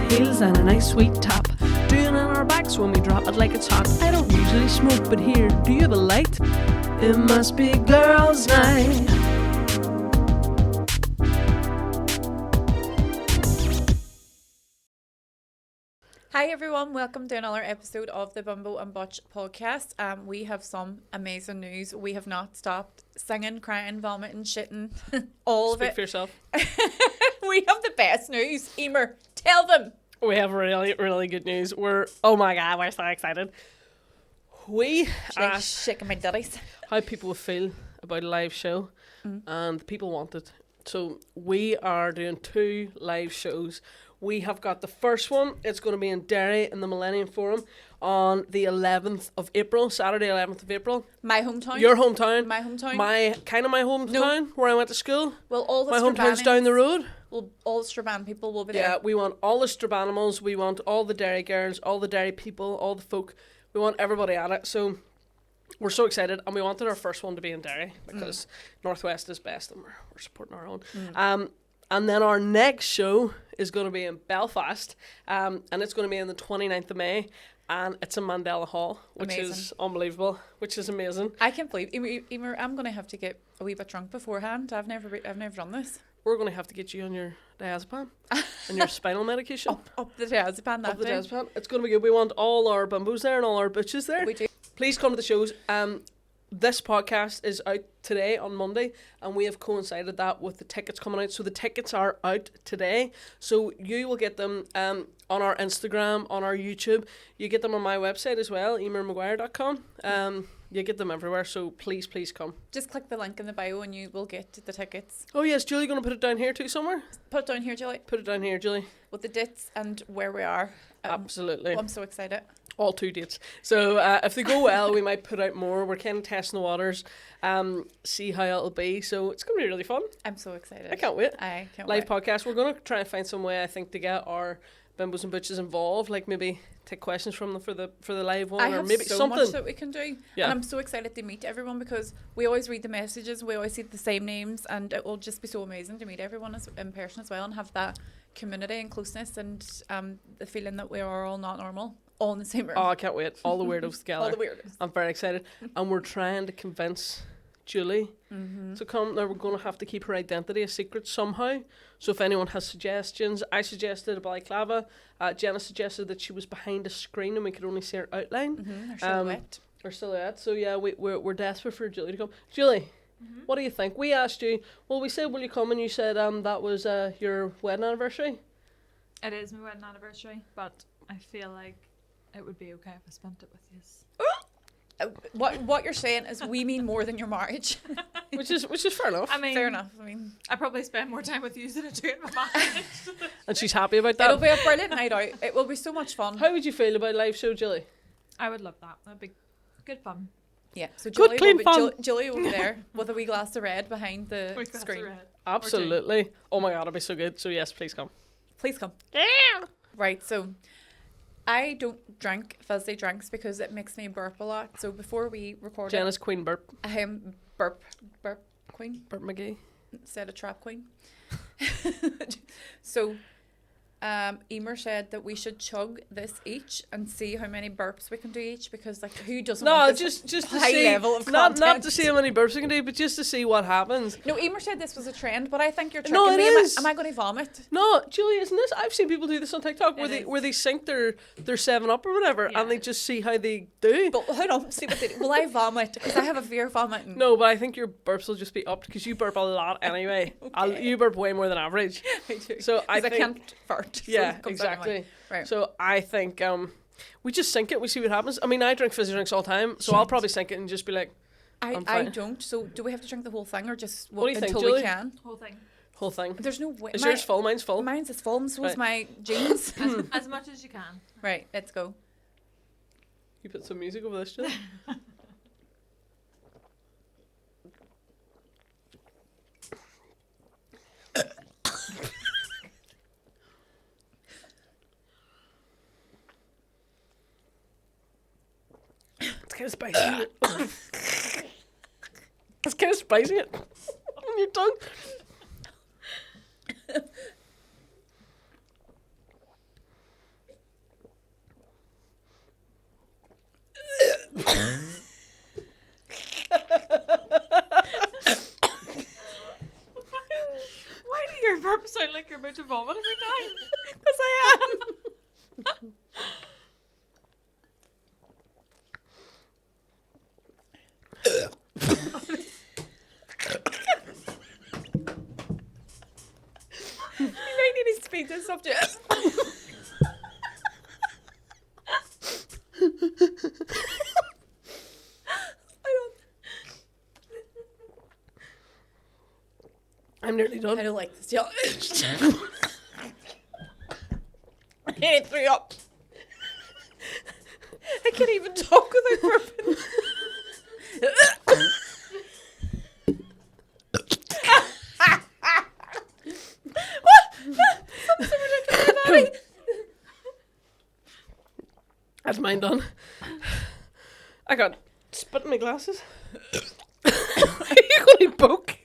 heels and a nice sweet top. Doing on our backs when we drop it like it's hot. I don't usually smoke, but here, do you have a light? It must be girls' night. Hi everyone, welcome to another episode of the Bimbo Butch podcast. We have some amazing news. We have not stopped singing, crying, vomiting, shitting, all of it. Speak for yourself. We have the best news. Emer, tell them. We have really, really good news. Oh my god, we're so excited. We asked shaking my ditties. how people feel about a live show, and people want it. So we are doing 2 live shows. We have got the first one. It's going to be in Derry in the Millennium Forum on the 11th of April, Saturday 11th of April. My hometown. Your hometown. My hometown. My hometown, where I went to school. Well, all the my hometown's down the road. Well, all the Strabane people will be there. Yeah, we want all the Strabanimals. We want all the Derry girls, all the Derry people, all the folk. We want everybody at it. So we're so excited, and we wanted our first one to be in Derry because Northwest is best, and we're supporting our own. And then our next show is going to be in Belfast, and it's going to be on the 29th of May, and it's in Mandela Hall, which is unbelievable, which is amazing. I can't believe, Emer, I'm going to have to get a wee bit drunk beforehand. I've never done this. We're going to have to get you on your diazepam and your spinal medication. Up the diazepam, that Up the thing. diazepam. It's going to be good. We want all our bimbos there and all our bitches there. We do. Please come to the shows. This podcast is out today on Monday, and we have coincided that with the tickets coming out. So the tickets are out today. So you will get them on our Instagram, on our YouTube. You get them on my website as well, emermaguire.com. You get them everywhere. So please come. Just click the link in the bio and you will get the tickets. Oh yes, Julie, going to put it down here too somewhere? Put it down here, Julie. Put it down here, Julie. With the dates and where we are. Absolutely. I'm so excited. All 2 dates. So if they go well, we might put out more. We're kind of testing the waters, see how it'll be. So it's going to be really fun. I'm so excited. I can't wait. I can't Live wait. podcast. We're going to try and find some way, I think, to get our bimbos and butches involved. Like maybe take questions from them for the live one, I or have maybe so something much that we can do. Yeah. And I'm so excited to meet everyone because we always read the messages. We always see the same names, and it will just be so amazing to meet everyone in person as well and have that community and closeness and the feeling that we are all not normal. All in the same room. Oh, I can't wait. All the weirdos together. All the weirdos. I'm very excited. And we're trying to convince Julie to come. Now, we're going to have to keep her identity a secret somehow. So if anyone has suggestions, I suggested a balaclava. Jenna suggested that she was behind a screen and we could only see her outline. Or silhouette. Or silhouette. So yeah, we're desperate for Julie to come. Julie, what do you think? We asked you, well, we said, will you come? And you said that was your wedding anniversary. It is my wedding anniversary, but I feel like it would be okay if I spent it with you. What you're saying is we mean more than your marriage. which is fair enough. I mean, Fair enough. I mean, I probably spend more time with you than I do in my marriage. And she's happy about that. it'll be a brilliant night out. It will be so much fun. How would you feel about a live show, Julie? I would love that. That'd be good fun. Yeah. So Good, clean fun. Julie will be there with a wee glass of red behind the Wait, that's screen. red. Absolutely. Oh my god, it'll be so good. So yes, please come. Please come. Yeah. Right, so I don't drink fizzy drinks because it makes me burp a lot. So before we record Jenna's Queen Burp. I am burp queen Burp McGee. instead of trap queen. So Emer said that we should chug this each and see how many burps we can do each because like who doesn't No, want this just to high see, level of not content? to see how many burps we can do, but just to see what happens. No, Emer said this was a trend, but I think you're tricking No, it me. is. Am I going to vomit? No, Julie, isn't this? I've seen people do this on TikTok It where is. they sync their 7-Up or whatever, Yeah. and they just see how they do. But hold on, see what they do. Will I vomit? Because I have a fear of vomiting. No, but I think your burps will just be upped because you burp a lot anyway. Okay. You burp way more than average. I do. So I 'Cause think can't fart. so yeah, it comes out of my- exactly. Right. So I think we just sync it. We see what happens. I mean, I drink fizzy drinks all the time, so I'll probably sync it and just be like, I I'm fine. don't. So do we have to drink the whole thing or just What do you think, until Julie? we can? Whole thing. whole thing. There's no way. Is yours full? Mine's full. Mine's is full and so is Right. my jeans. As much as you can. Right, let's go. You put some music over this, Jill? It's kind of spicy. It's kind of spicy on your tongue. you're about to vomit every time. Because I am. You might need to speak this up to I'm nearly done. I don't like this challenge. I can't throw up. I can't even talk without burping. Something ridiculous about it. That's mine done. I got spit in my glasses. You're going to poke.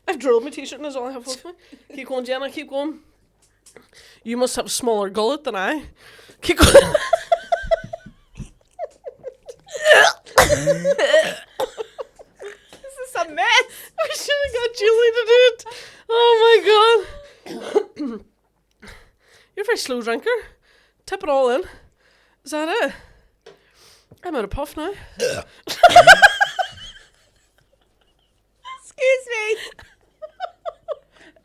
I've drilled my t-shirt and that's all I have with me. Keep going, Jenna, keep going. You must have a smaller gullet than I. Keep going. This is a mess. We should have got Julie to do it. Oh my god. You're a very slow drinker. Tip it all in. Is that it? I'm out of puff now. Excuse me.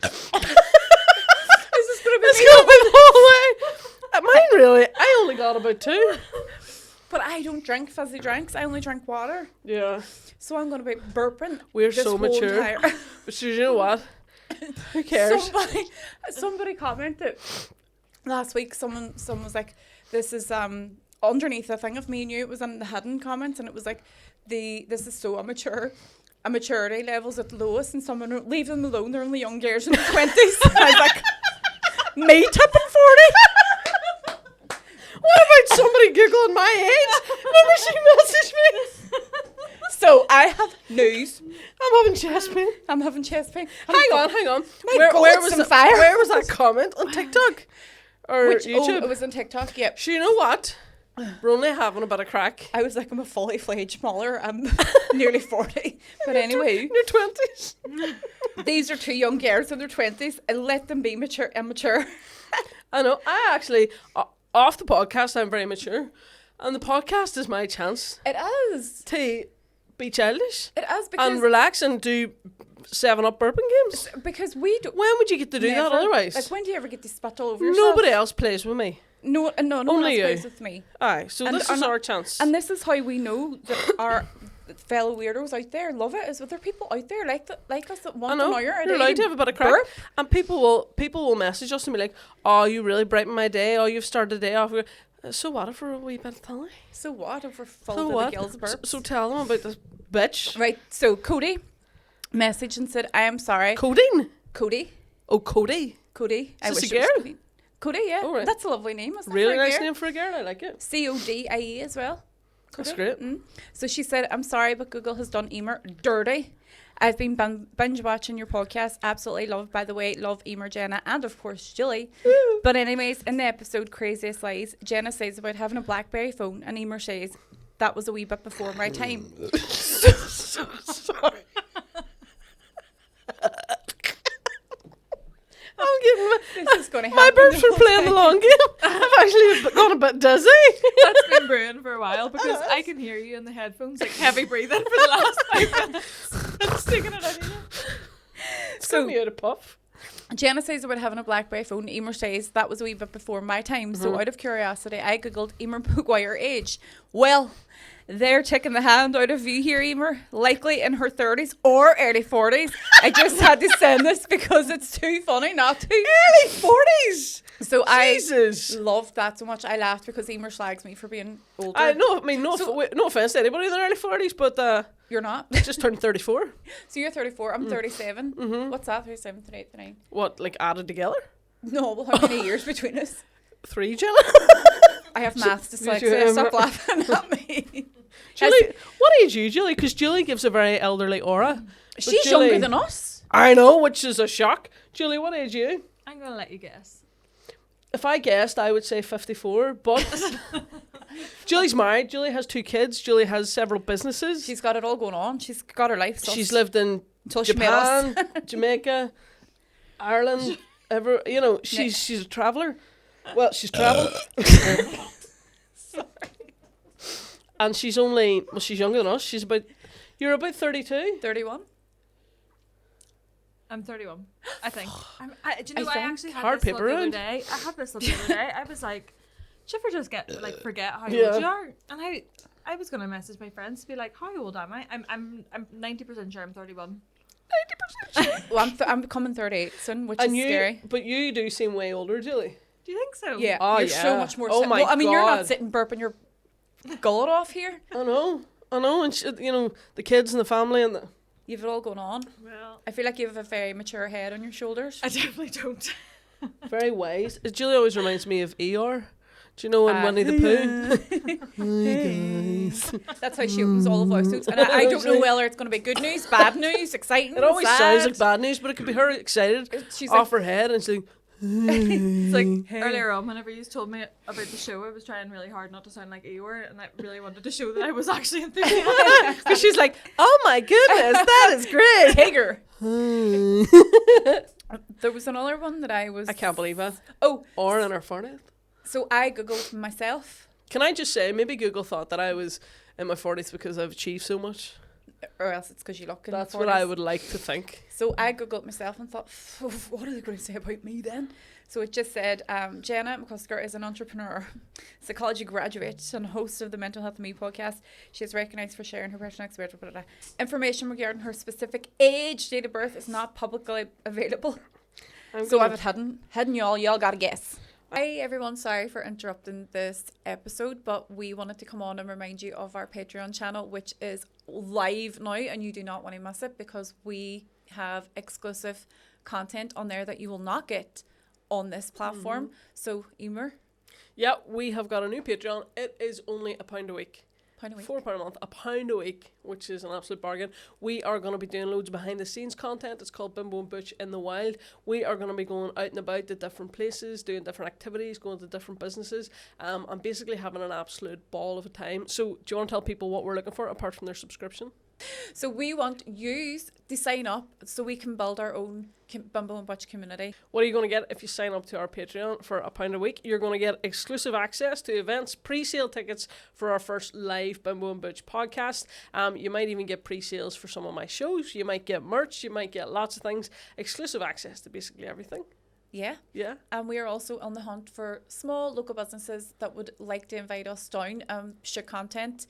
This is going to be It's going the whole way. Mine really. I only got about 2. But I don't drink fizzy drinks. I only drink water. Yeah. So I'm going to be burping. We're this so whole mature. entire- But you know what? Who cares? Somebody commented last week. Someone was like, "This is underneath a thing of me and you." It was in the hidden comments, and it was like, "This is so immature. A maturity level's at the lowest," and someone wrote, "Leave them alone. They're only young girls in their 20s." I was like, "Me tipping 40." What about somebody Googling my age? Remember she messaged me? So I have news. I'm having chest pain. I'm having chest pain. Hang on. My gullet's on fire. Where was that comment? On TikTok? Or Which, YouTube? it was on TikTok, yep. So you know what? We're only having a bit of crack. I was like, I'm a fully fledged smaller. I'm nearly 40. But anyway, In your 20s. these are 2 young girls in their 20s, and let them be immature. I know. I actually, off the podcast, I'm very mature. And the podcast is my chance It is. to be childish It is and relax and do 7-Up burping games. because we don't. When would you get to do that Never. otherwise? Like, when do you ever get to spit all over yourself? Nobody else plays with me. No one Only you. else plays with me. Aye, so And- this is and- our chance. And this is how we know that our fellow weirdos out there love it. Is that there are people out there like us that I want know. an hour a You're day allowed to have a bit of crack. burp. And people will message us and be like, "Oh, you really brightened my day. Oh, you've started the day off." So what if we're a wee bit of time? So what if we're full So to what? the gills of burps? So tell them about this bitch. Right, so Cody messaged and said, "I am sorry." Codeine. Cody. Oh, Cody. Cody. I Is this wish a it was girl? Cody. Cody, yeah. Oh, right. That's a lovely name. Isn't it, Really for a nice girl? name for a girl. I like it. Codie as well. That's Cody. great. So she said, "I'm sorry, but Google has done Emer dirty. I've been binge watching your podcast. Absolutely love, by the way. Love Emer Jenna and, of course, Julie. But anyways, in the episode Craziest Lies, Jenna says about having a BlackBerry phone, and Emer says, that was a wee bit before my time." So sorry. I'm getting This is going to my happen. burps are playing the long game. I've actually gone a bit dizzy. That's been brewing for a while because I can hear you in the headphones, like heavy breathing for the last 5 minutes. I'm sticking it out of you. So me out of puff. Jenna says about having a BlackBerry phone. Emer says that was a wee bit before my time. So out of curiosity, I googled Emer Maguire age. Well, they're taking the hand out of you here, Emer. Likely in her 30s or early 40s. I just had to send this because it's too funny not to. Early 40s. So Jesus. I loved that so much. I laughed because Emer slags me for being older. No offense to anybody in their early 40s, but You're not. I just turned 34. So you're 34. I'm 37. Mm-hmm. What's that? 37, 38, 39. What, like added together? No, well, how many years between us? 3, Jenna? I have maths Did you, dyslexia. Stop laughing at me. Julie, what age are you, Julie? Because Julie gives a very elderly aura. But She's Julie, younger than us. I know, which is a shock. Julie, what age are you? I'm going to let you guess. If I guessed, I would say 54, but Julie's married. Julie has 2 kids. Julie has several businesses. She's got it all going on. She's got her life. She's lived in until she met us. Japan, Jamaica. Ireland ever, she's a traveller. Well, she's travelled. And she's younger than us. You're about 32? 31. I'm 31, I think. Do you know, I I actually had hard this paper thought the other round. day. I had this thought the other day. I was like, do you ever just forget how Yeah. old you are? And I was gonna message my friends to be like, how old am I? I'm 90% sure I'm 31. 90% sure. Well, I'm becoming 38 soon, which is scary. But you do seem way older, Julie. Do you think so? Yeah, Oh, you're yeah. so much more. Oh my I mean, you're God. not sitting burping your gullet off here. I know. And, the kids and the family and the... You've it all going on. Well, I feel like you have a very mature head on your shoulders. I definitely don't. Very wise. Julie always reminds me of ER. Do you know in Winnie the Pooh? Hi, guys. That's how she opens all the voice notes. And I don't know whether it's going to be good news, bad news, exciting. It always sad. sounds like bad news, but it could be her excited She's off like, her head and she's like... It's like Hey. earlier on, whenever you told me about the show, I was trying really hard not to sound like Eeyore, and I really wanted to show that I was actually enthusiastic. Because she's like, oh my goodness, that is great. Tiger. There was another one that I was. I can't believe it. Oh, Or in her 40th. so I googled myself, Can I just say, maybe Google thought that I was in my 40s because I've achieved so much. or else it's because you look in That's the what 40s. I would like to think. So I googled myself and thought, what are they going to say about me then? So it just said, Jenna McCusker is an entrepreneur, psychology graduate, and host of the Mental Health and Me podcast. She is recognised for sharing her personal experience. Blah, blah, blah. Information regarding her specific age, date of birth is not publicly available. So I've hidden y'all got to guess. Hi everyone, sorry for interrupting this episode, but we wanted to come on and remind you of our Patreon channel, which is live now, and you do not want to miss it because we have exclusive content on there that you will not get on this platform. So Emer, Yeah, we have got a new Patreon. It is only £1 a week. pound a week. £4 a month, £1 a week, which is an absolute bargain. We are going to be doing loads of behind the scenes content. It's called Bimbo Butch in the Wild. We are going to be going out and about to different places, doing different activities, going to different businesses, and basically having an absolute ball of a time. So do you want to tell people what we're looking for apart from their subscription? So we want you to sign up so we can build our own Bimbo and Butch community. What are you going to get if you sign up to our Patreon for £1 a week? You're going to get exclusive access to events, pre-sale tickets for our first live Bimbo and Butch podcast. You might even get pre-sales for some of my shows. You might get merch. You might get lots of things. Exclusive access to basically everything. Yeah. Yeah. And we are also on the hunt for small local businesses that would like to invite us down, share content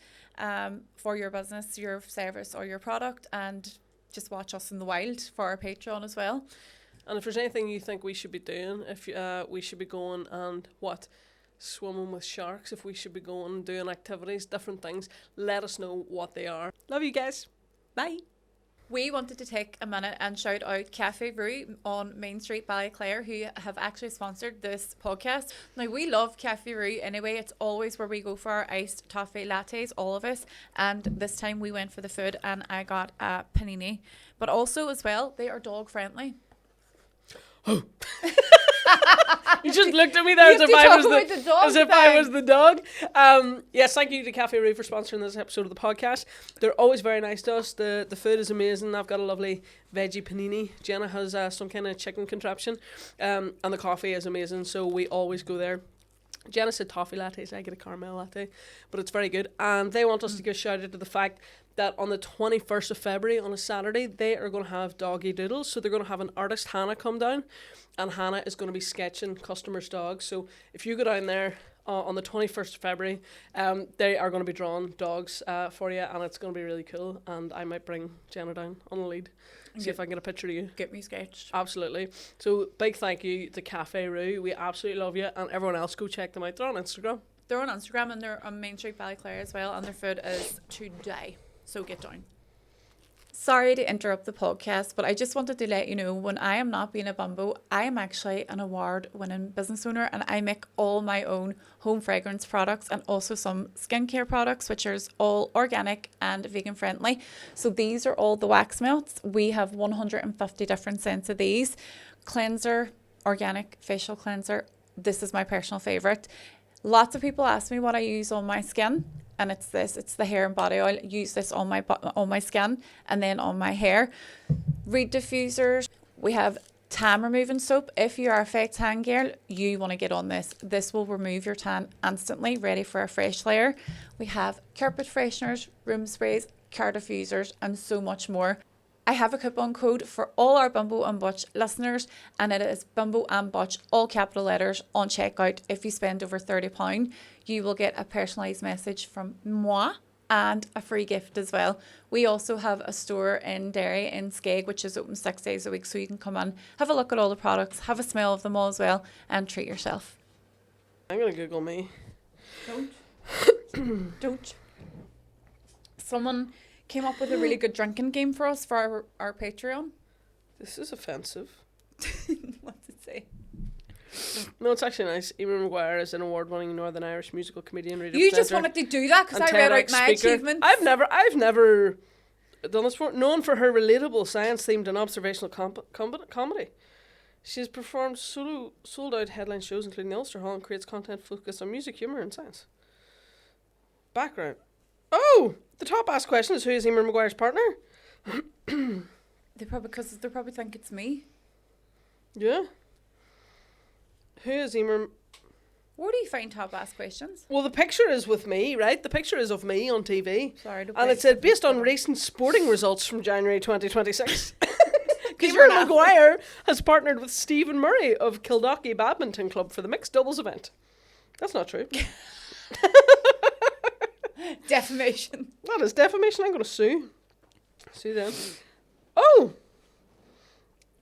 for your business, your service or your product, and just watch us in the wild for our Patreon as well. And if there's anything you think we should be doing, if we should be going and swimming with sharks, if we should be going and doing activities, different things, let us know what they are. Love you guys. Bye. We wanted to take a minute and shout out Café Roo on Main Street, Ballyclare, who have actually sponsored this podcast. Now, we love Café Roo anyway. It's always where we go for our iced toffee lattes, all of us. And this time we went for the food and I got a panini. But also as well, they are dog friendly. You just looked at me there as if I was the dog. Yes, thank you to Café Roo for sponsoring this episode of the podcast. They're always very nice to us. The food is amazing. I've got a lovely veggie panini. Jenna has some kind of chicken contraption. And the coffee is amazing, so we always go there. Jenna said toffee lattes, I get a caramel latte, but it's very good. And they want us to give a shout out to the fact that on the 21st of February, on a Saturday, they are going to have doggy doodles. So they're going to have an artist, Hannah, come down, and Hannah is going to be sketching customers' dogs. So if you go down there on the 21st of February, they are going to be drawing dogs for you, and it's going to be really cool. And I might bring Jenna down on the lead, see if I can get a picture of you. Get me sketched. Absolutely. So big thank you to Café Roo. We absolutely love you, and everyone else, go check them out. They're on Instagram. They're on Instagram and they're on Main Street, Ballyclare as well, and their food is to die. So get down. Sorry to interrupt the podcast, but I just wanted to let you know, when I am not being a bumbo, I am actually an award-winning business owner, and I make all my own home fragrance products and also some skincare products, which are all organic and vegan friendly. So these are all the wax melts. We have 150 different scents of these. Cleanser, organic facial cleanser. This is my personal favorite. Lots of people ask me what I use on my skin. And it's the hair and body oil. I use this on my skin and then on my hair. Reed diffusers. We have tan removing soap. If you are a fake tan girl, you want to get on this. This will remove your tan instantly, ready for a fresh layer. We have carpet fresheners, room sprays, car diffusers, and so much more. I have a coupon code for all our Bimbo and Butch listeners, and it is Bimbo and Butch, all capital letters, on checkout. If you spend over £30, you will get a personalised message from moi and a free gift as well. We also have a store in Derry in Skeg, which is open 6 days a week, so you can come and have a look at all the products, have a smell of them all as well, and treat yourself. I'm going to Google me. Don't. Someone came up with a really good drinking game for us for our Patreon. This is offensive. What's it say? No, it's actually nice. Emer Maguire is an award-winning Northern Irish musical comedian, radio You just presenter, wanted to do that because and I read out TEDx my speaker. achievements. I've never done this before. Known for her relatable, science-themed and observational comedy. She has performed sold-out headline shows, including the Ulster Hall, and creates content focused on music, humour and science. Background. Oh! The top asked question is, who is Emer Maguire's partner? They probably think it's me. Yeah. Who is Emer? Where do you find top asked questions? Well, the picture is with me, right? The picture is of me on TV. Sorry, And it said, based on recent sporting results from January 2026. Because you're Emer Maguire has partnered with Stephen Murray of Kildare Badminton Club for the mixed doubles event. That's not true. Defamation. That is defamation. I'm going to sue. Sue them. Oh!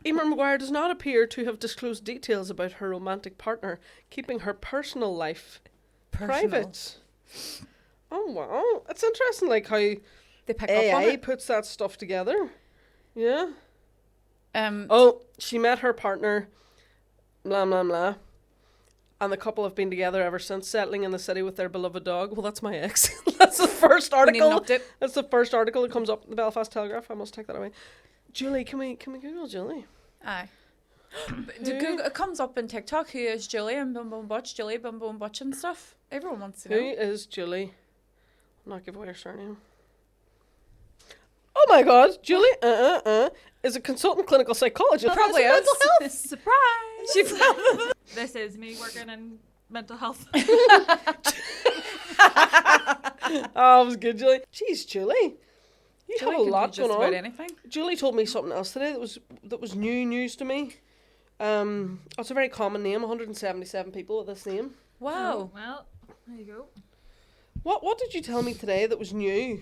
Emer Maguire does not appear to have disclosed details about her romantic partner, keeping her personal life private. Oh, wow. It's interesting, like, how They pick up on AI it. puts that stuff together. Yeah. Um, Oh, she met her partner, blah, blah, blah. And the couple have been together ever since, settling in the city with their beloved dog. Well, that's my ex. That's the first we need an article. update. That's the first article that comes up in the Belfast Telegraph. I must take that away. Julie, can we Google Julie? Aye. It comes up in TikTok. Who is Julie and Bimbo and Butch? Julie, Bimbo and Butch and stuff. Everyone wants to know. Who is Julie? I'll not give away her surname. Oh my God, Julie is a consultant clinical psychologist. Probably in is. mental health. Surprise! She probably. This is me working in mental health. Oh, it was good, Julie. Jeez, Julie, you Julie have a can lot do just going about on. anything. Julie told me something else today that was new news to me. It's a very common name. 177 people with this name. Wow. Well, there you go. What did you tell me today that was new?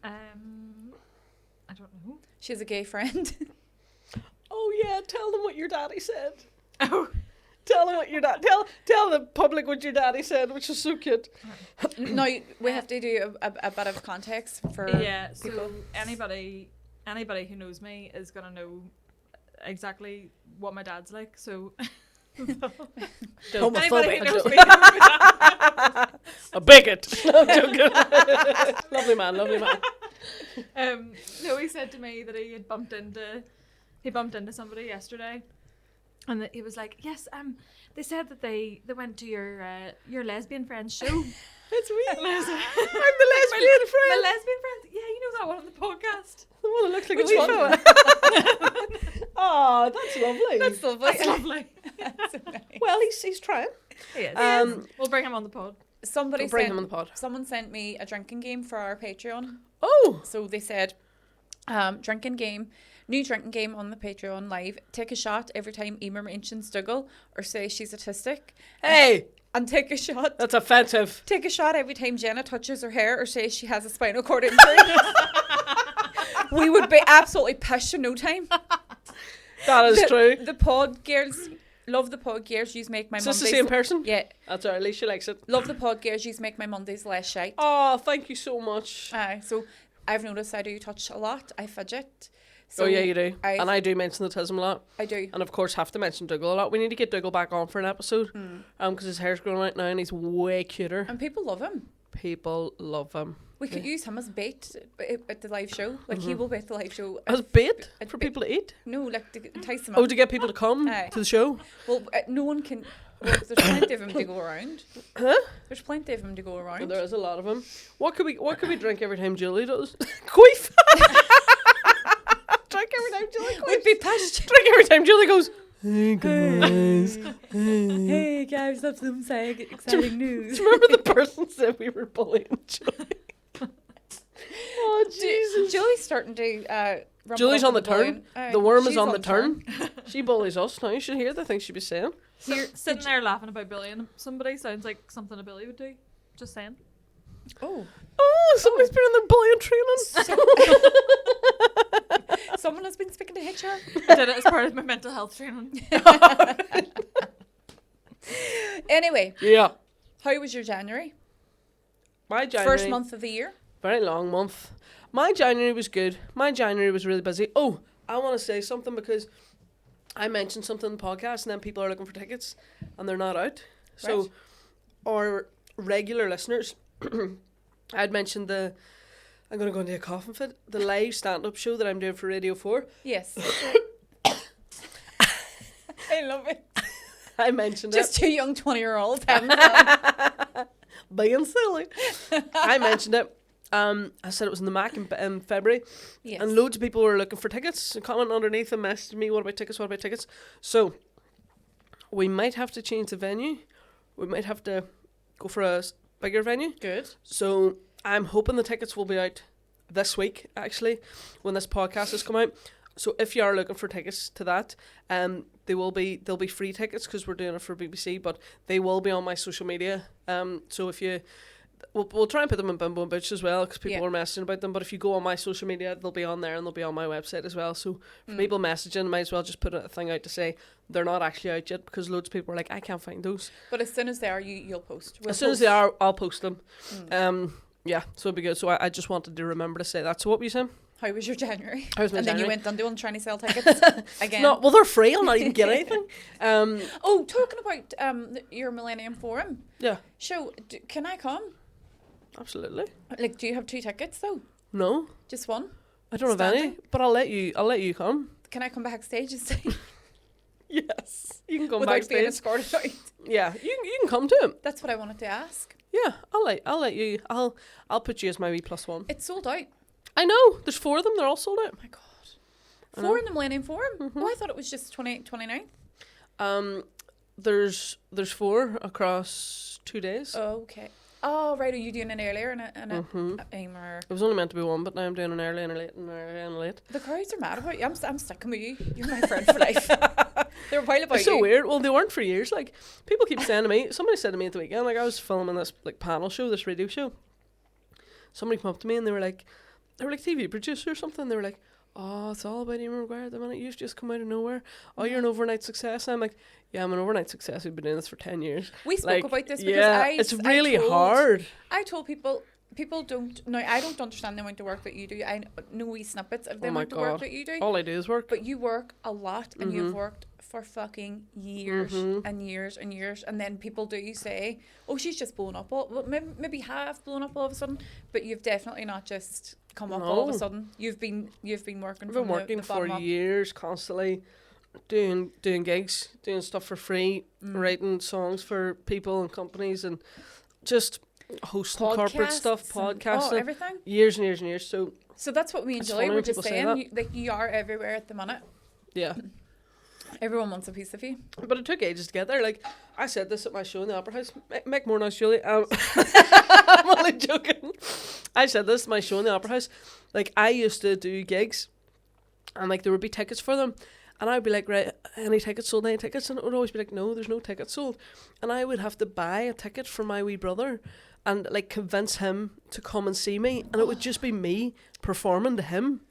I don't know. She has a gay friend. Oh yeah, tell them what your daddy said. Oh. Tell them what your dad. Tell the public what your daddy said, which is so cute. No, we have to do a bit of context for Yeah, so people. anybody who knows me is gonna know exactly what my dad's like. So anybody who knows me, A bigot. No, I'm joking. Lovely man. no, he said to me that he bumped into somebody yesterday, and that he was like, "Yes, they said that they went to your lesbian friend's show." It's me. And I was like, I'm the lesbian My friend. lesbian friend. Yeah, you know that one on the podcast. The one that looks like Which a wee one? fella. Oh, that's lovely. That's lovely. That's lovely. That's so nice. Well, he's trying. Yes. We'll bring him on the pod. Somebody Bring sent, him on the pod. Someone sent me a drinking game for our Patreon. Oh. So they said, new drinking game on the Patreon live. Take a shot every time Emer mentions Dougal or say she's autistic. Hey, And take a shot. that's offensive. Take a shot every time Jenna touches her hair or says she has a spinal cord injury. We would be absolutely pissed in no time. That is true. The pod girls, love the pod girls. You make my Is this Mondays. the same person? Yeah, That's all right. At least she likes it. love the pod girls. You make my Mondays less shite. Oh, thank you so much. So I've noticed I do touch a lot. I fidget. So oh yeah, you do. I've- And I do mention the tism a lot. I do. And of course have to mention Dougal a lot. We need to get Dougal back on for an episode. Because his hair's growing out now and he's way cuter. And people love him. People love him. We could use him as bait at the live show. Like he will bait the live show. As bait At for bait. people to eat. No, like to entice them Oh, up. to get people to come Aye. to the show. Well, no one can. Well, there's plenty of him to go around. Huh? There's plenty of him to go around. There is a lot of them. What could we drink every time Julie does? Queef. drink every time Julie goes. We'd be pushed. Drink every time Julie goes. Hey guys. Hey guys, that's some exciting news. Do you remember the person said we were bullying Julie? Oh Jesus. Julie's starting to Julie's on the turn. The worm is she's on the turn. She bullies us now. You should hear the things she'd be saying. Here, sitting there laughing about bullying somebody sounds like something a Billy would do. Just saying. Oh, somebody's been in their bullying training. someone has been speaking to HR. I did it as part of my mental health training. Anyway, Yeah. how was your January? My January. First month of the year? Very long month. My January was good. My January was really busy. Oh, I want to say something because I mentioned something in the podcast and then people are looking for tickets and they're not out. So Right. our regular listeners, I'd mentioned I'm going to go into a coughing fit, the live stand-up show that I'm doing for Radio 4. Yes. I love it. I mentioned Just two young 20-year-olds having being silly. I mentioned it. I said it was in the Mac in February. Yes. And loads of people were looking for tickets and commenting underneath and messaging me, what about tickets? So, we might have to change the venue. We might have to go for a bigger venue. Good. So, I'm hoping the tickets will be out this week, actually, when this podcast has come out. So, if you are looking for tickets to that, there'll be free tickets because we're doing it for BBC, but they will be on my social media. So, if you... We'll try and put them in Bimbo Butch as well because people are messaging about them. But if you go on my social media, they'll be on there and they'll be on my website as well. So for people messaging, might as well just put a thing out to say they're not actually out yet because loads of people are like, I can't find those. But as soon as they are, you'll post. As soon as they are, I'll post them. Yeah, so it'll be good. So I just wanted to remember to say that. So what were you saying? How was your January? How was my and then January? you went Dundee and trying to sell tickets again. No, well, they're free. I'll not even get anything. Oh, talking about your Millennium Forum Yeah, show, can I come? absolutely. Like, do you have 2 tickets though? No, Just one? I don't have any, Standing? but I'll let you come. Can I come backstage and say Yes, you can come without being backstage. escorted out? Yeah, you can come to him. That's what I wanted to ask. Yeah, I'll let you. I'll put you as my wee +1. It's sold out. I know. There's 4 of them. They're all sold out. Oh my god. I 4 know. in the Millennium Forum? Mm-hmm. Oh, I thought it was just 29th. There's 4 across 2 days. Oh, okay. Oh, right. Are you doing an earlier and a Mhm. Emer? It was only meant to be 1, but now I'm doing an early and a late and an early and a late. The crowds are mad about you. I'm sticking with you. You're my friend for life. They're wild about It's so you. weird. Well, they weren't for years. Like people keep saying to me. Somebody said to me at the weekend, like I was filming this like panel show, this radio show. Somebody came up to me and they were like TV producer or something. They were like, "Oh, it's all about Emer Maguire at the minute. You've just come out of nowhere. Oh, you're an overnight success." And I'm like, "Yeah, I'm an overnight success. We've been doing this for 10 years." We spoke Like, about this because yeah, it's really hard. I told people don't. No, I don't understand the amount of work that you do. I know wee snippets of the Oh my amount of work God. that you do. All I do is work. But you work a lot, and you've Mhm. worked for fucking years Mhm. and years and years. And then people do say, "Oh, she's just blown up." Well, maybe half blown up all of a sudden, but you've definitely not just come up all of a No. sudden. You've been working. I've from been working the for bottom up. years, constantly doing gigs, doing stuff for free, writing songs for people and companies, and just hosting corporate stuff, Podcasts and- podcasting, oh, everything. years and years and years. So So that's what we It's enjoy. funny We're when just people say saying, that. like you are everywhere at the minute. yeah, Everyone wants a piece of you. but it took ages to get there. Like I said this at my show in the Opera House. Make more noise, Julie. I'm only joking. I said this at my show in the Opera House. Like I used to do gigs, and like there would be tickets for them. And I'd be like, right, any tickets sold, any tickets? And it would always be like, no, there's no tickets sold. And I would have to buy a ticket for my wee brother and like convince him to come and see me. And it would just be me performing to him.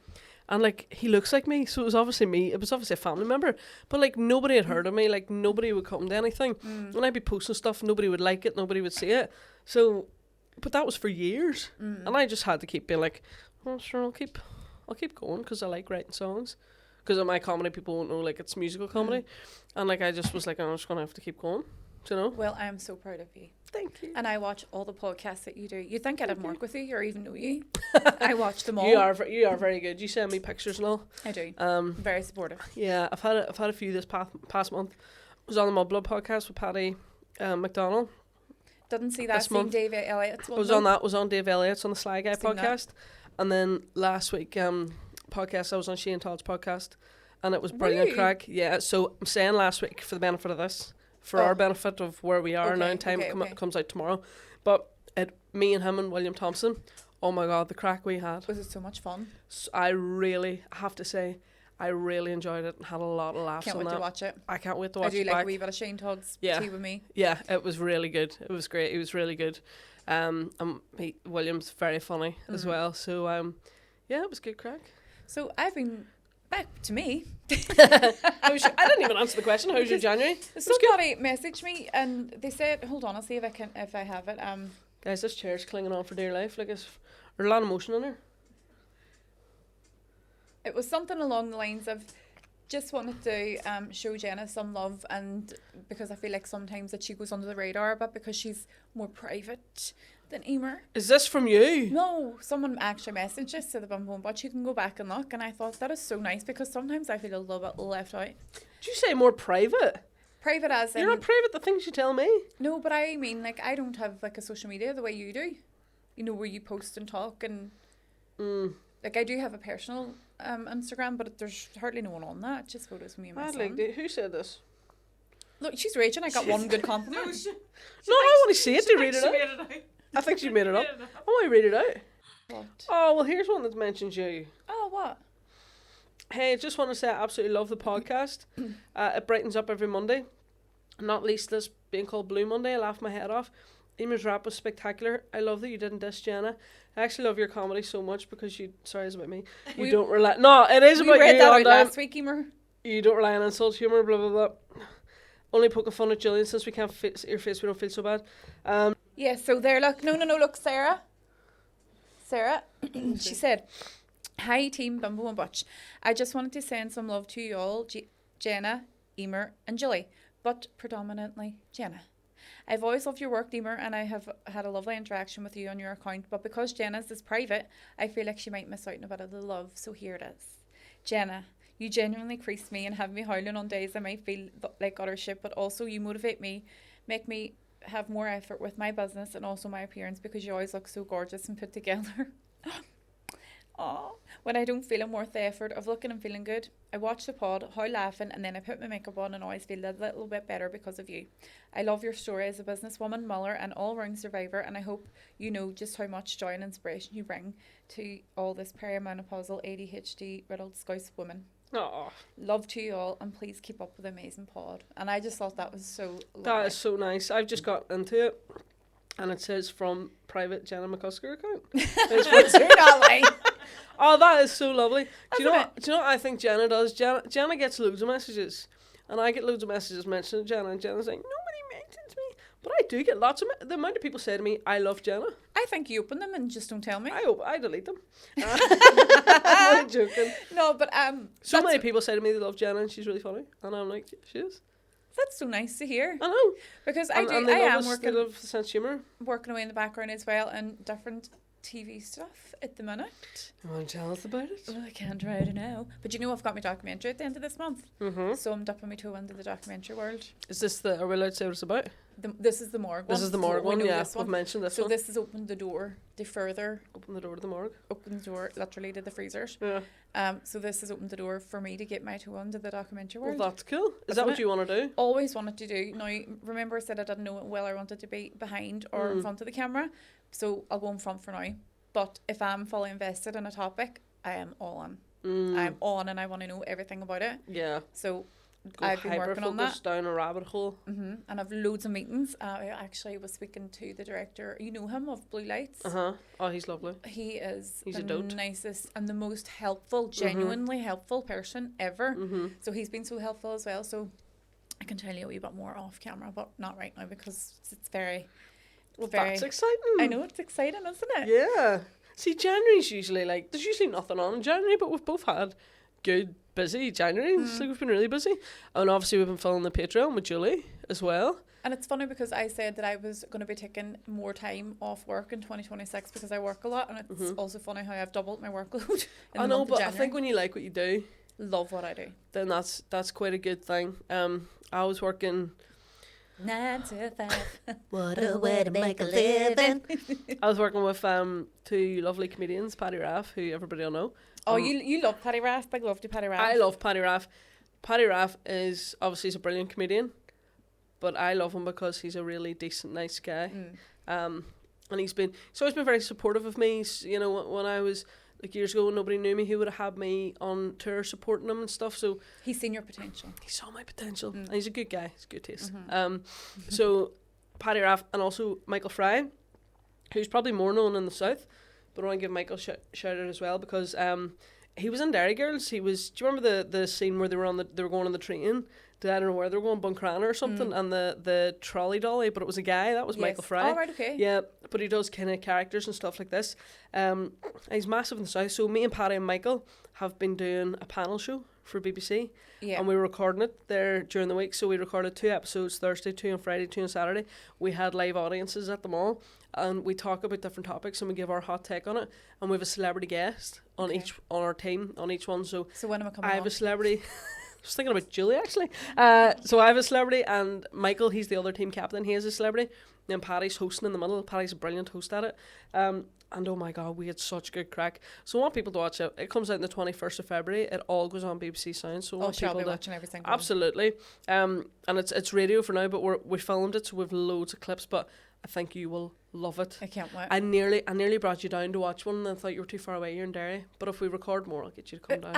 And like, he looks like me. So it was obviously me. It was obviously a family member. But like, nobody had heard of me. Like, nobody would come to anything. And I'd be posting stuff. Nobody would like it. Nobody would see it. So, but that was for years. And I just had to keep being like, oh, sure, I'll keep going because I like writing songs. Because of my comedy, people won't know, like, it's musical comedy. And, like, I just was like, I'm just going to have to keep going, do you know? Well, I am so proud of you. Thank you. And I watch all the podcasts that you do. You'd think I'd have work with you or even know you. I watch them all. You are very good. You send me pictures and all. I do. Very supportive. Yeah, I've had a few this past month. I was on the Mud Blood podcast with Paddy McDonald. Didn't see that. This Seen month. Dave Elliott's I one. was on that. Was on Dave Elliott's on the Sly Guy Seen that. podcast. And then last week, podcast. I was on Shane Todd's podcast, and it was brilliant Really? crack. Yeah, so I'm saying last week for the benefit of this, for our benefit of where we are now in time, comes out tomorrow. But me and him and William Thompson, oh my God, the crack we had. Was it so much fun? So I really have to say, I really enjoyed it and had a lot of laughs Can't on wait that. to watch it. I can't wait to watch it I do like back. a wee bit of Shane Todd's Yeah. tea with me. Yeah, it was really good. It was great. It was really good. William's very funny as well. So yeah, it was good crack. So I've been back to me. I didn't even answer the question. How was your January? Somebody messaged me and they said, "Hold on, I'll see if I have it." Guys, this chair's clinging on for dear life. Like there's a lot of motion in her. It was something along the lines of, just wanted to show Jenna some love, and because I feel like sometimes that she goes under the radar a bit because she's more private than Emer. Is this from you? No, someone actually messaged us to the Bimbo Butch. You can go back and look, and I thought that is so nice because sometimes I feel a little bit left out. Did you say more private? Private as in... You're not private, the things you tell me. No, but I mean, like, I don't have, like, a social media the way you do. You know, where you post and talk and... Like, I do have a personal Instagram, but there's hardly no one on that. Just photos of me and my son. Who said this? Look, she's raging. I got one good compliment. No, I want to see it to read it out. I think she made it up. I want to read it out. What? Oh, well, here's one that mentions you. Oh, what? Hey, I just want to say I absolutely love the podcast. It brightens up every Monday. Not least this being called Blue Monday. I laughed my head off. Emer's rap was spectacular. I love that you didn't diss Jenna. I actually love your comedy so much because you... Sorry, it's about me. You don't rely... No, it is about you. We read that out last week, Emer. You don't rely on insult humour, blah, blah, blah. Only poking fun at Julian since we can't see your face, we don't feel so bad. Yeah, so there, look. No, look, Sarah. She said, "Hi, team Bimbo and Butch. I just wanted to send some love to you all, Jenna, Emer, and Julie, but predominantly Jenna. I've always loved your work, Emer, and I have had a lovely interaction with you on your account, but because Jenna's is private, I feel like she might miss out on a bit of the love, so here it is. Jenna, you genuinely crease me and have me howling on days I might feel like utter shit, but also you motivate me, make me have more effort with my business and also my appearance because you always look so gorgeous and put together. Aww. When I don't feel I'm worth the effort of looking and feeling good, I watch the pod, how laughing, and then I put my makeup on and always feel a little bit better because of you. I love your story as a businesswoman, muller, and all-round survivor, and I hope you know just how much joy and inspiration you bring to all this perimenopausal ADHD-riddled Scouse women. Aww. Love to you all, and please keep up with the amazing pod." And I just thought that was so lovely. That is so nice. I've just got into it, and it says from private Jenna McCusker account. You're not lying. Oh, that is so lovely. Do you know Isn't what I think Jenna does? Jenna gets loads of messages, and I get loads of messages mentioning Jenna, and Jenna's like, nobody mentions me. But I do get lots of the amount of people say to me, I love Jenna. I think you open them and just don't tell me. I delete them. I'm not joking. No, but so many people say to me they love Jenna and she's really funny, and I'm like, she is. That's so nice to hear. I know. Because and they I love am us, they love the sense of humour. working away in the background as well and different TV stuff at the minute. You want to tell us about it? Well, I can't right now. But you know I've got my documentary at the end of this month. Mm-hmm. So I'm dipping my toe into the documentary world. Is this are we allowed to say what it's about? This is the morgue one. This is the morgue one, yeah. This one. We've mentioned this so one. this has opened the door to further. Open the door to the morgue. Open the door literally to the freezers. Yeah. So this has opened the door for me to get my toe into the documentary world. Well, that's cool. Is Isn't that what it? you want to do? Always wanted to do. Now, remember I said I didn't know whether I wanted to be behind or in front of the camera. So I'll go in front for now. But if I'm fully invested in a topic, I am all on. I'm on and I want to know everything about it. Yeah. So Go I've been working on that. down a rabbit hole. And I've loads of meetings. I actually was speaking to the director, you know him, of Blue Lights. Oh, he's lovely. He's a the dote. nicest and the most helpful, genuinely helpful person ever. So he's been so helpful as well. So I can tell you a wee bit more off camera, but not right now because it's very... Well, that's exciting. I know, it's exciting, isn't it? Yeah. See, January's usually like, there's usually nothing on in January, but we've both had good, busy Januaries. Like, we've been really busy. And obviously we've been filling the Patreon with Julie as well. And it's funny because I said that I was going to be taking more time off work in 2026 because I work a lot, and it's also funny how I've doubled my workload in I the know, month but of I January. think when you like what you do, Love what I do. then that's quite a good thing. I was working 9 to 5. What a way to make a living. I was working with two lovely comedians, Paddy Raff, who everybody will know. Oh, you love Paddy Raff. Big love to Paddy Raff. I love Paddy Raff. Paddy Raff is obviously he's a brilliant comedian, but I love him because he's a really decent, nice guy. And he's always been very supportive of me. You know, when I was like years ago, when nobody knew me, he would have had me on tour supporting him and stuff. So he's seen your potential. He saw my potential, and he's a good guy. He's good taste. So Paddy Raff and also Michael Fry, who's probably more known in the south, but I want to give Michael shout out as well because he was in Dairy Girls. He was. Do you remember the scene where they were going on the train? I don't know where they were going, Buncrana or something, and the trolley dolly, but it was a guy. That was Michael Fry. Oh, right, okay. Yeah, but he does kind of characters and stuff like this. He's massive in the south. So me and Paddy and Michael have been doing a panel show for BBC. Yeah. And we were recording it there during the week. So we recorded 2 episodes, Thursday, 2 on Friday, 2 on Saturday. We had live audiences at them all. And we talk about different topics and we give our hot take on it. And we have a celebrity guest on our team, on each one. So when am I coming I have on? a celebrity... I was thinking about Julie actually. So I have a celebrity, and Michael, he's the other team captain. He is a celebrity. And Paddy's hosting in the middle. Paddy's a brilliant host at it. And oh my God, we had such good crack. So I want people to watch it. It comes out on the 21st of February. It all goes on BBC Sound. So I want shall people be to watching every single absolutely. And it's radio for now, but we filmed it, so we've loads of clips. But I think you will love it. I can't wait. I nearly brought you down to watch one, and I thought you were too far away. You're in Derry. But if we record more, I'll get you to come down.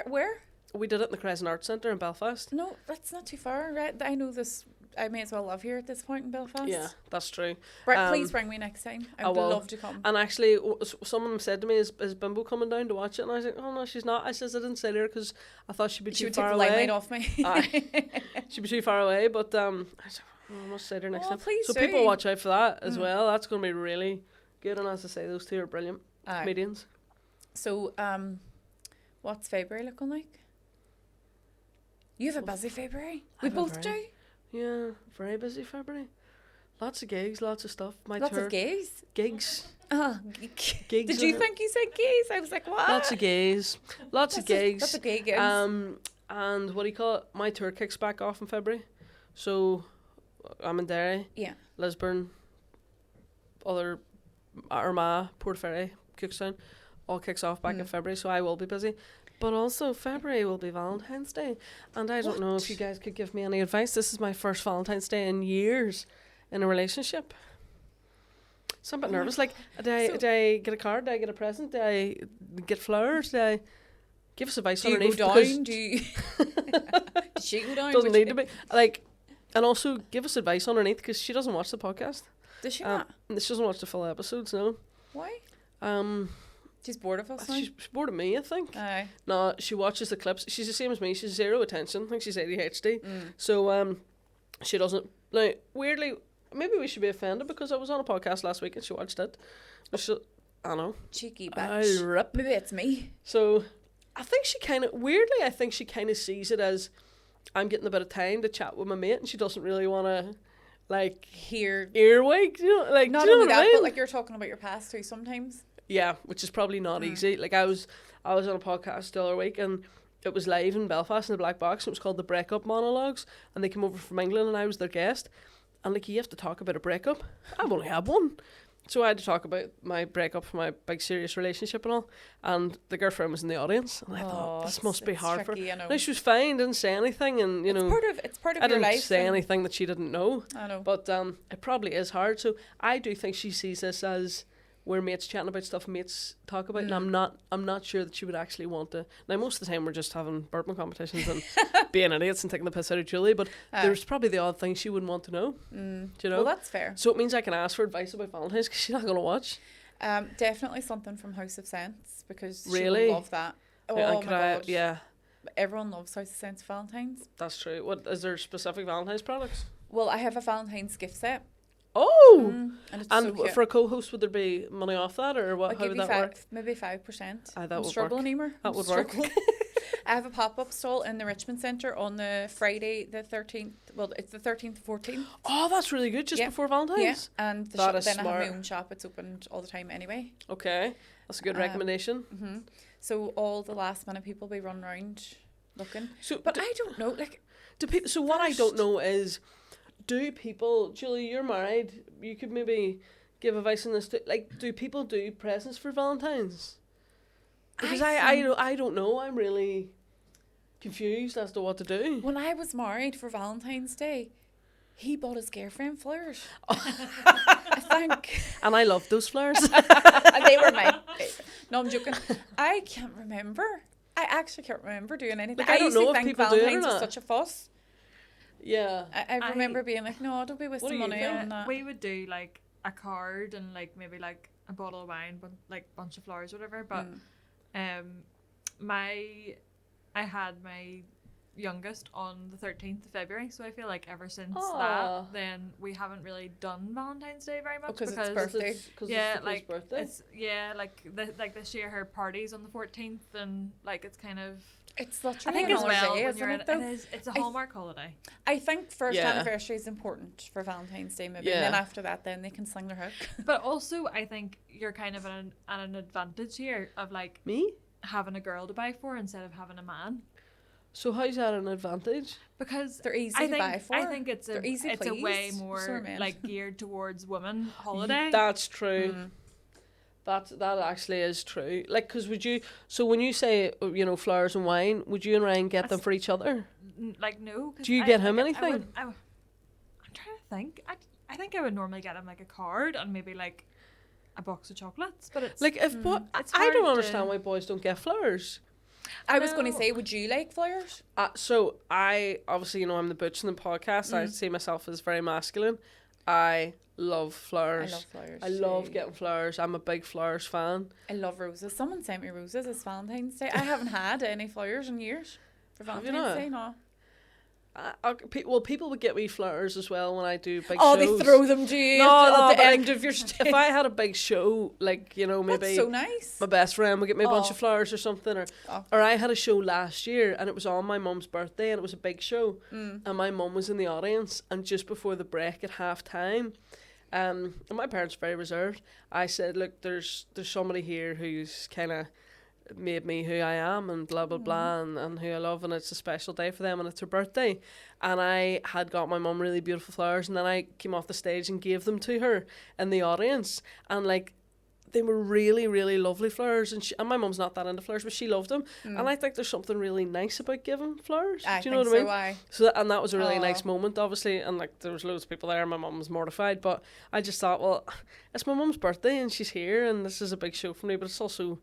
Where? We did it in the Crescent Arts Centre in Belfast. No, that's not too far, right? I know this. I may as well live here at this point in Belfast. Yeah, that's true. Please bring me next time. I would love to come. And actually, someone said to me, is Bimbo coming down to watch it? And I was like, oh no, she's not. I says I didn't say to her because I thought she'd be too far away. She would take the limelight off me. She'd be too far away, but I said, I must say to her next time. Please so do. People watch out for that as well. That's going to be really good. And as I say, those two are brilliant comedians. So, what's February looking like? You have a busy February. We both do. Yeah, very busy February. Lots of gigs, lots of stuff. Lots of gigs? Gigs. Gigs. Gigs. Did you think you said gigs? I was like, what? Lots of gigs. Lots of gigs. That's a gay gigs. And what do you call it? My tour kicks back off in February. So I'm in Derry. Yeah. Lisburn. Other Armagh, Port Ferry, Cookstown. All kicks off back in February, so I will be busy. But also February will be Valentine's Day. And I don't know if you guys could give me any advice. This is my first Valentine's Day in years in a relationship. So I'm a bit nervous. Like, did I get a card? Did I get a present? Did I get flowers? Did I give us advice underneath? Do you go down? Did she go down? Doesn't need to be. Like, and also give us advice underneath because she doesn't watch the podcast. Does she not? She doesn't watch the full episodes, no. Why? She's bored of us now. She's bored of me, I think. Aye. No, she watches the clips. She's the same as me. She's zero attention. I think she's ADHD. So she doesn't. Now, weirdly, maybe we should be offended because I was on a podcast last week and she watched it. I don't know. Cheeky bitch. Maybe it's me. So I think she kind of sees it as I'm getting a bit of time to chat with my mate and she doesn't really want to like hear earwig, you know, like not do you know only what I that, mean? but like you're talking about your past too sometimes. Yeah, which is probably not easy. Like I was on a podcast the other week and it was live in Belfast in the Black Box. And it was called the Breakup Monologues, and they came over from England and I was their guest. And like you have to talk about a breakup. I've only had one, so I had to talk about my breakup from my big serious relationship and all. And the girlfriend was in the audience, and I thought this must be hard tricky, for her. I know. No, she was fine, didn't say anything, and you know, it's part of I your didn't life. say anything that she didn't know. I know, but it probably is hard. So I do think she sees this as we're mates chatting about stuff mates talk about, and I'm not sure that she would actually want to. Now most of the time we're just having burping competitions and being idiots and taking the piss out of Julie, but there's probably the odd thing she wouldn't want to know. Do you know? Well, that's fair. So it means I can ask for advice about Valentine's because she's not going to watch. Definitely something from House of Sense because Really? she will love that. Oh Yeah, my god! Yeah, Everyone loves House of Sense Valentines. that's true. What is there specific Valentine's products? Well, I have a Valentine's gift set. Oh, and it's and so cute. for a co-host, would there be money off that, or what? I'll How give would you that work? maybe 5%. That I'm would struggling, Emer. That I'm would work. struggling. I have a pop-up stall in the Richmond Centre on the Friday the 13th. Well, it's the 13th, 14th. Oh, that's really good. Just before Valentine's. Yeah, and That is then I have smart. my own shop. It's open all the time anyway. Okay, that's a good recommendation. So all the last minute people be running around looking. So, But I don't know, like... do people? So what I don't know is, do people, Julie, you're married, you could maybe give advice on this too. Like, do people do presents for Valentine's? Because I don't know. I'm really confused as to what to do. When I was married for Valentine's Day, he bought his girlfriend flowers. I think. And I love those flowers. And they were mine. No, I'm joking. I can't remember. I actually can't remember doing anything. Like, I don't used to know if think people do it or Valentine's was not. such a fuss. Yeah. I remember being like, no, don't be What wasting do you money think? on that. We would do like a card and like maybe like a bottle of wine, but like bunch of flowers, whatever. But I had my youngest on the 13th of February, so I feel like ever since Aw. that, then we haven't really done Valentine's Day very much Because it's birthday. yeah, it's like birthday. it's like this year her party's on the 14th, and like it's kind of. It's literally I think an as holiday, well when isn't you're it, in though? it's a Hallmark holiday. I think first Yeah. anniversary is important for Valentine's Day, maybe. Yeah. And then after that, then they can sling their hook. But also, I think you're kind of at an advantage here of like Me? having a girl to buy for instead of having a man, So how's that an advantage? because They're easy I to think buy for. I think it's They're easy it's a way pleased. more So are men. like geared towards women holiday. That's true. That actually is true. Like, cause would you? So when you say flowers and wine, would you and Ryan get them for each other? Like no. 'Cause Do you I- get him like, anything? I'm trying to think. I think I would normally get him like a card and maybe like a box of chocolates, but it's Like if it's I don't hard understand to- why boys don't get flowers. I was going to No. say, would you like flowers? So I obviously I'm the butch in the podcast. I see myself as very masculine. I love flowers. I love flowers. I love too. getting flowers. I'm a big flowers fan. I love roses. Someone sent me roses. It's Valentine's Day. I haven't had any flowers in years for Have you Valentine's not? Day. No. People would get me flowers as well when I do big Oh, shows. they throw them to you No, at no, the but end of your stay. If I had a big show, like maybe That's so nice. my best friend would get me a bunch Oh. of flowers or something, Oh. or I had a show last year and it was on my mum's birthday and it was a big show, and my mum was in the audience, and just before the break at half time, and my parents are very reserved, I said, look, there's somebody here who's kind of made me who I am and blah blah blah and who I love, and it's a special day for them and it's her birthday, and I had got my mum really beautiful flowers, and then I came off the stage and gave them to her in the audience, and like they were really really lovely flowers, and my mum's not that into flowers but she loved them, and I think there's something really nice about giving flowers. I Do you know think what I mean? so. So that was a really Aw. nice moment, obviously, and like there was loads of people there. My mum was mortified, but I just thought, well, it's my mum's birthday and she's here, and this is a big show for me, but it's also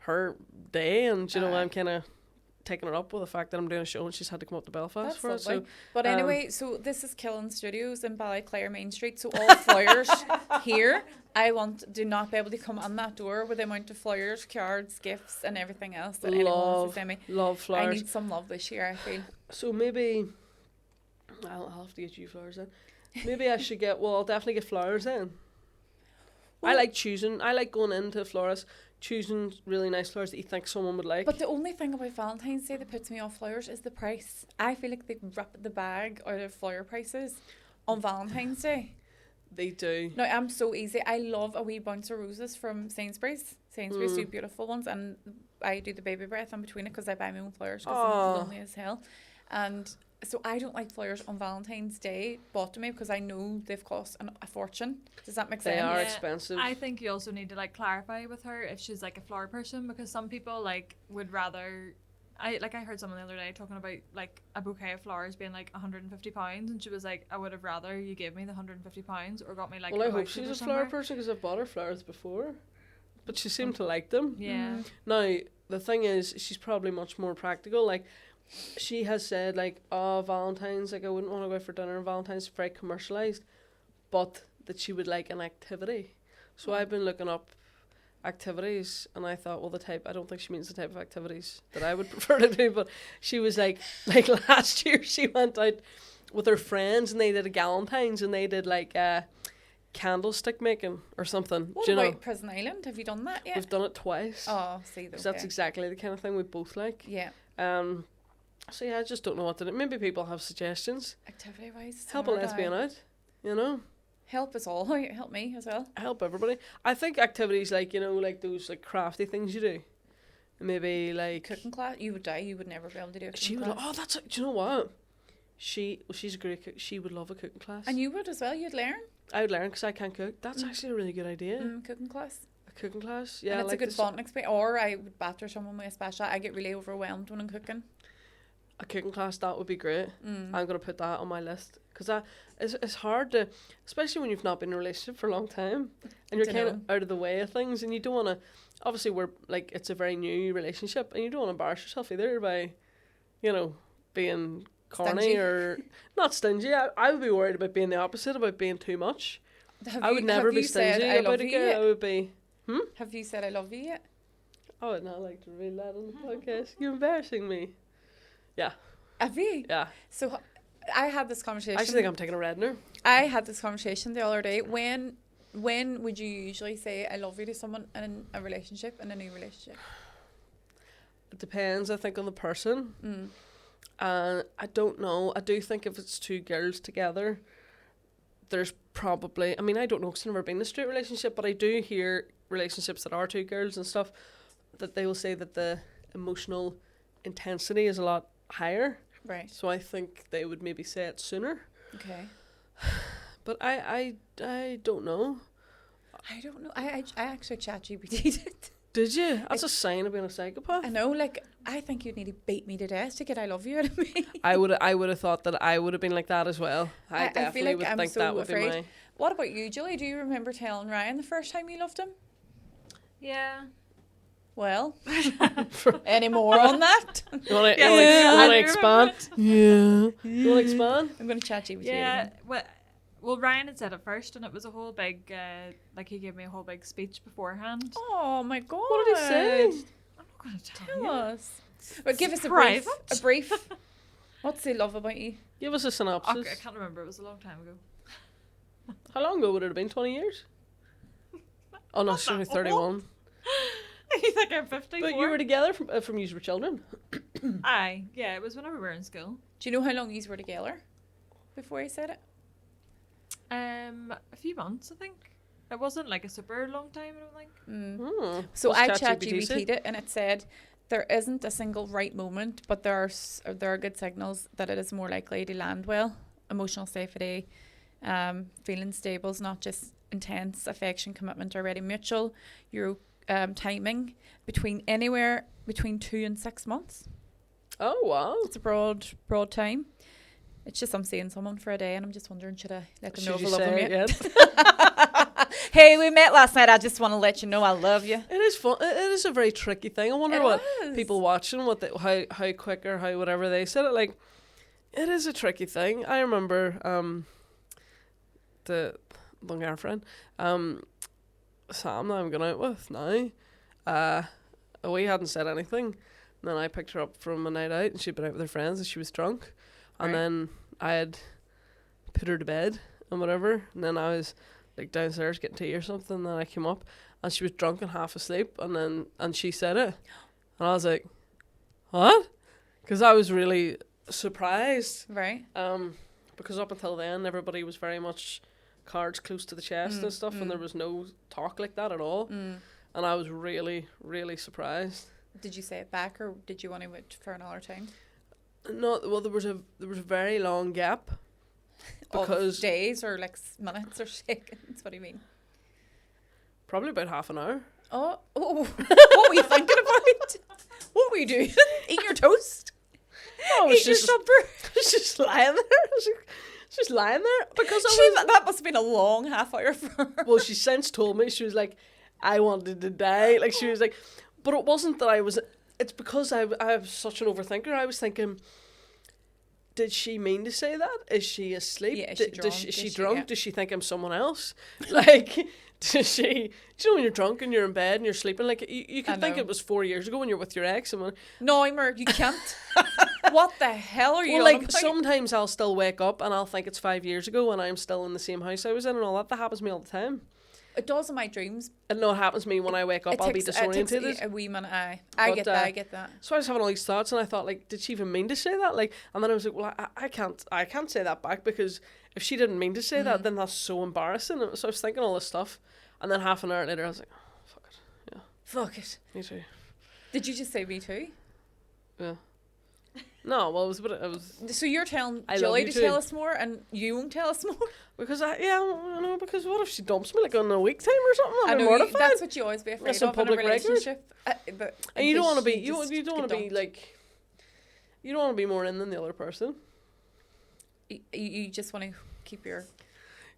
her day, and I'm kind of taking it up with the fact that I'm doing a show and she's had to come up to Belfast That's for it. lovely. So But um, anyway, so this is Killing Studios in Ballyclare Main Street. So all flowers here, do not be able to come on that door with the amount of flowers, cards, gifts, and everything else that anyone wants to send me. love I flowers. need some love this year, I feel. So maybe I'll have to get you flowers then. Maybe I should I'll definitely get flowers then. I like going into a florist, choosing really nice flowers that you think someone would like. But the only thing about Valentine's Day that puts me off flowers is the price. I feel like they rip the bag out of flower prices on Valentine's Day. They do. No, I'm so easy. I love a wee bunch of roses from Sainsbury's. Sainsbury's do beautiful ones, and I do the baby breath in between it because I buy my own flowers because I'm lonely as hell. And so I don't like flowers on Valentine's Day bought to me because I know they've cost a fortune. Does that make sense? They are Yeah, expensive. I think you also need to like clarify with her if she's like a flower person, because some people like would rather. I heard someone the other day talking about like a bouquet of flowers being like £150, and she was like, I would have rather you gave me the £150 or got me like. Well, I a hope voucher she's or a flower somewhere. person because I've bought her flowers before, but she seemed to like them. Yeah. Now the thing is, she's probably much more practical. Like, she has said like, oh, Valentine's, like I wouldn't want to go out for dinner on Valentine's, very commercialized, but that she would like an activity. So I've been looking up activities, and I thought, well, I don't think she means the type of activities that I would prefer to do, but she was like last year she went out with her friends and they did a Valentines, and they did like candlestick making or something. What Do you about know? Prison Island? Have you done that yet? We've done it twice. Oh, see, Because that's exactly the kind of thing we both like. yeah. So yeah, I just don't know what to do. Maybe people have suggestions. Activity wise, Help a lesbian out, Help us all. Help me as well. help everybody. I think activities like like those like crafty things you do, maybe like Cooking class. You would die. You would never be able to do a cooking she would. class. Oh, do you know what? she's a great cook. She would love a cooking class. And you would as well. You'd learn. I would learn because I can't cook. That's actually a really good idea. Cooking class. A cooking class, yeah. And it's like a good this- bonding experience. Or I would batter someone with a special. I get really overwhelmed when I'm cooking. A cooking class, that would be great. I'm gonna put that on my list because it's hard to, especially when you've not been in a relationship for a long time and you're kind of out of the way of things, and you don't want to. Obviously, we're like it's a very new relationship, and you don't want to embarrass yourself either by, being corny Stingy. or not stingy. I would be worried about being the opposite, about being too much. I would never be stingy about a girl. I would be. Have you said I love you yet? I would not like to reveal that on the podcast. You're embarrassing me. Yeah. Have you? Yeah. So I had this conversation. I actually think I'm taking a reddener. I had this conversation the other day. When would you usually say I love you to someone in a relationship, in a new relationship? It depends, I think, on the person. I don't know. I do think if it's two girls together, there's probably... I mean, I don't know because I've never been in a straight relationship, but I do hear relationships that are two girls and stuff, that they will say that the emotional intensity is a lot higher. Right. So I think they would maybe say it sooner. Okay. But I don't know. I don't know. I actually ChatGPT'd it. Did you? That's a sign of being a psychopath. I know, like, I think you'd need to beat me to death to get I love you out of me. I would have thought that I would have been like that as well. I feel definitely like would I'm think so that would afraid. be my... What about you, Julie? Do you remember telling Ryan the first time you loved him? Yeah. Well, any more on that? You want to Yeah, I expand? Yeah. You want to expand? I'm going to ChatGPT Yeah. again. Well, Ryan had said it first, and it was a whole big, he gave me a whole big speech beforehand. Oh my god. What did he say? I'm not going to tell Tell you. us. But give us a private. brief. What's he love about you? Give us a synopsis. Okay, I can't remember. It was a long time ago. How long ago would it have been? 20 years? Oh no, she's only 31. You think I'm 54? But you were together from you were children. Aye. Yeah, it was whenever we were in school. Do you know how long you were together before he said it? A few months, I think. It wasn't like a super long time, I don't think. Hmm. So What's I ChatGPT say? ChatGPT'd it, and it said there isn't a single right moment, but there are good signals that it is more likely to land well. Emotional safety, feeling stable is not just intense affection, commitment already mutual. Your timing anywhere between 2 and 6 months. Oh wow. It's a broad time. It's just I'm seeing someone for a day, and I'm just wondering, should I let them know Should if you I love them say yet? it yet? Hey, we met last night. I just want to let you know I love you. It is fun. It is a very tricky thing. I wonder It what is. people watching, how quick or how whatever they said it. Like, it is a tricky thing. I remember the long-hair friend, Sam, that I'm going out with now. We hadn't said anything. And then I picked her up from a night out, and she'd been out with her friends, and she was drunk. And Right. then I had put her to bed and whatever. And then I was like downstairs getting tea or something. And then I came up, and she was drunk and half asleep. And she said it, and I was like, "What?" Because I was really surprised. Right. Because up until then, everybody was very much cards close to the chest and stuff, and there was no talk like that at all. And I was really, really surprised. Did you say it back, or did you want to wait for another time? No, well, there was a very long gap because Of days or like minutes or seconds? What do you mean? probably about half an hour. Oh, what were you thinking about? What were you doing? Eating your toast? Oh, it was Eat your just supper? I was just lying there. I was just lying there because That must have been a long half hour for her. well, she since told me, she was like, I wanted to die. Like, she was like, but it wasn't that I was, it's because I was such an overthinker. I was thinking, did she mean to say that? Is she asleep? Yeah, is she drunk? Is she Is she- drunk? yeah. Does she think I'm someone else? Like, does she, do you know when you're drunk and you're in bed and you're sleeping, like, you I could think know. it was 4 years ago when you're with your ex. And No, Emer, you can't. What the hell are you well, on like, about? sometimes I'll still wake up and I'll think it's 5 years ago and I'm still in the same house I was in and all that. That happens to me all the time. It does in my dreams. And no, it happens to me when I wake up, It I'll be takes- it takes disorientated. a wee minute. I But, get that. I get that. So I was having all these thoughts, and I thought, like, did she even mean to say that? Like, and then I was like, well, I can't say that back, because if she didn't mean to say that, then that's so embarrassing. And so I was thinking all this stuff, and then half an hour later, I was like, oh, fuck it, Fuck it. me too. Did you just say me too? Yeah. No, well, it was So you're telling I love Joy you to too. tell us more, and you won't tell us more. because because what if she dumps me like on a week time or something? I I'll be know mortified. that's what you always be afraid That's in of in a public record. relationship. But And in you don't case want to be just you don't want get to be dumped. like you don't want to be more in than the other person. You just want to keep your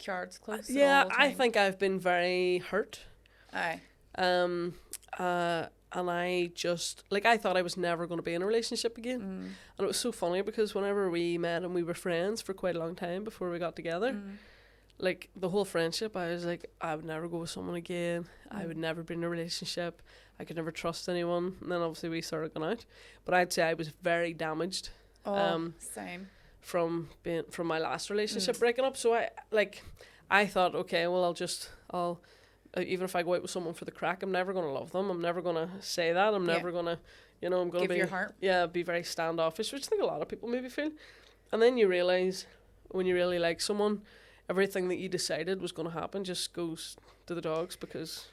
cards close. at Yeah, all I times. think I've been very hurt. Aye. And I just like I thought I was never going to be in a relationship again, and it was so funny because whenever we met and we were friends for quite a long time before we got together, like the whole friendship, I was like, I would never go with someone again. I would never be in a relationship. I could never trust anyone. And then obviously we started going out, but I'd say I was very damaged. Same. From my last relationship breaking up. So I thought, okay, well I'll even if I go out with someone for the crack, I'm never going to love them. I'm never going to say that. I'm never going to, I'm going to Give be your heart. Yeah, be very standoffish, which I think a lot of people maybe feel. And then you realize when you really like someone, everything that you decided was going to happen just goes to the dogs because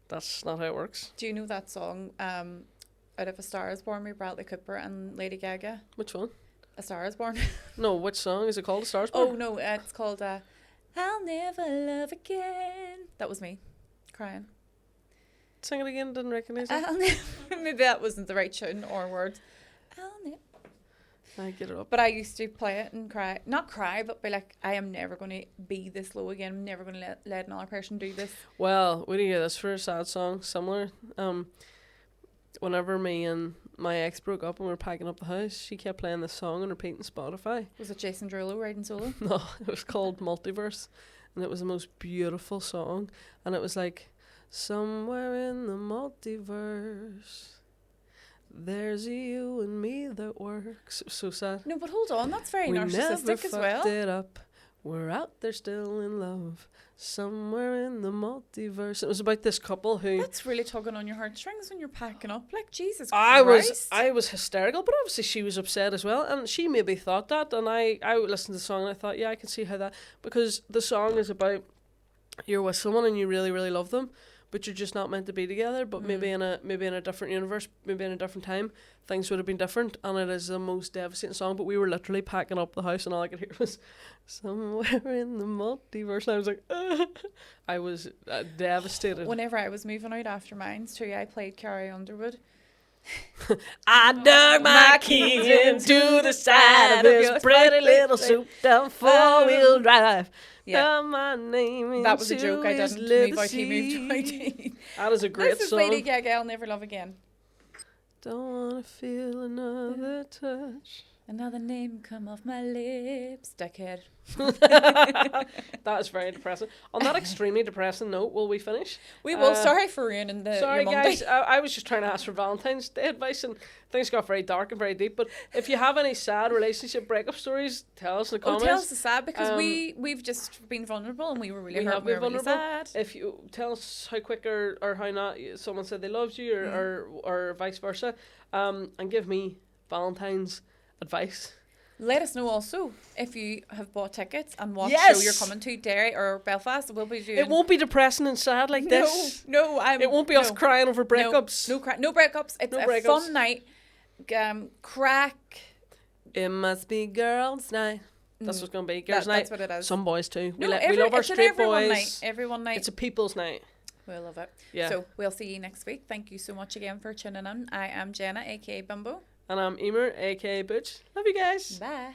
that's not how it works. Do you know that song, Out of a Star Is Born by Bradley Cooper and Lady Gaga? Which one? A Star Is Born. No, which song is it called? A Star's Born? Oh no, it's called I'll Never Love Again. That was me crying. Sing it again. Didn't recognize it. I'll never, maybe that wasn't the right tune or words. I'll never. I get it up. But I used to play it and cry. Not cry, but be like, I am never going to be this low again. I'm never going to let another person do this. Well, we do hear this for a sad song similar. Whenever me and my ex broke up and we were packing up the house, she kept playing this song on repeat on Spotify. Was it Jason Derulo riding solo? No, it was called Multiverse, and it was the most beautiful song. And it was like, somewhere in the multiverse, there's you and me that works. It was so sad. No, but hold on, that's very We never narcissistic as well. fucked it up. We're out there still in love, somewhere in the multiverse. It was about this couple who That's really tugging on your heartstrings when you're packing up. Like, Jesus I Christ. was hysterical, but obviously she was upset as well, and she maybe thought that, and I listened to the song and I thought, yeah, I can see how that, because the song is about you're with someone and you really, really love them, but you're just not meant to be together. But maybe in a different universe, maybe in a different time, things would have been different. And it is the most devastating song. But we were literally packing up the house, and all I could hear was somewhere in the multiverse. And I was like, I was devastated. Whenever I was moving out after mines too, I played Carrie Underwood. I dug my keys into the side of this pretty little souped-up four-wheel drive. Yeah. My name That was a into joke. I his didn't move out. He moved liberty. out. That is a great This is song. Lady Gaga, I'll Never Love Again. Don't wanna feel another touch. Another name come off my lips. Dickhead. That is very depressing. On that extremely depressing note, will we finish? We will. Sorry for ruining Sorry, your Monday. guys. I was just trying to ask for Valentine's Day advice, and things got very dark and very deep. But if you have any sad relationship breakup stories, tell us in the comments. Tell us the sad, because we've just been vulnerable and we were really We hurt. have We been were really vulnerable. sad. If you tell us how quick or how not someone said they loved you, or vice versa, and give me Valentine's advice. Let us know also if you have bought tickets and what Yes! show you're coming to, Derry or Belfast. We'll be doing. It won't be depressing and sad like this. No, It won't be us crying over breakups. No breakups. It's No a breakups. fun night. Crack. It must be girls' night. That's what's going to be. Girls' night. That's what it is. Some boys too. No, we love our it's an straight everyone boys. night. Everyone night. It's a people's night. We'll love it. Yeah. So we'll see you next week. Thank you so much again for tuning in. I am Jenna, aka Bimbo. And I'm Emer, aka Butch. Love you guys. Bye.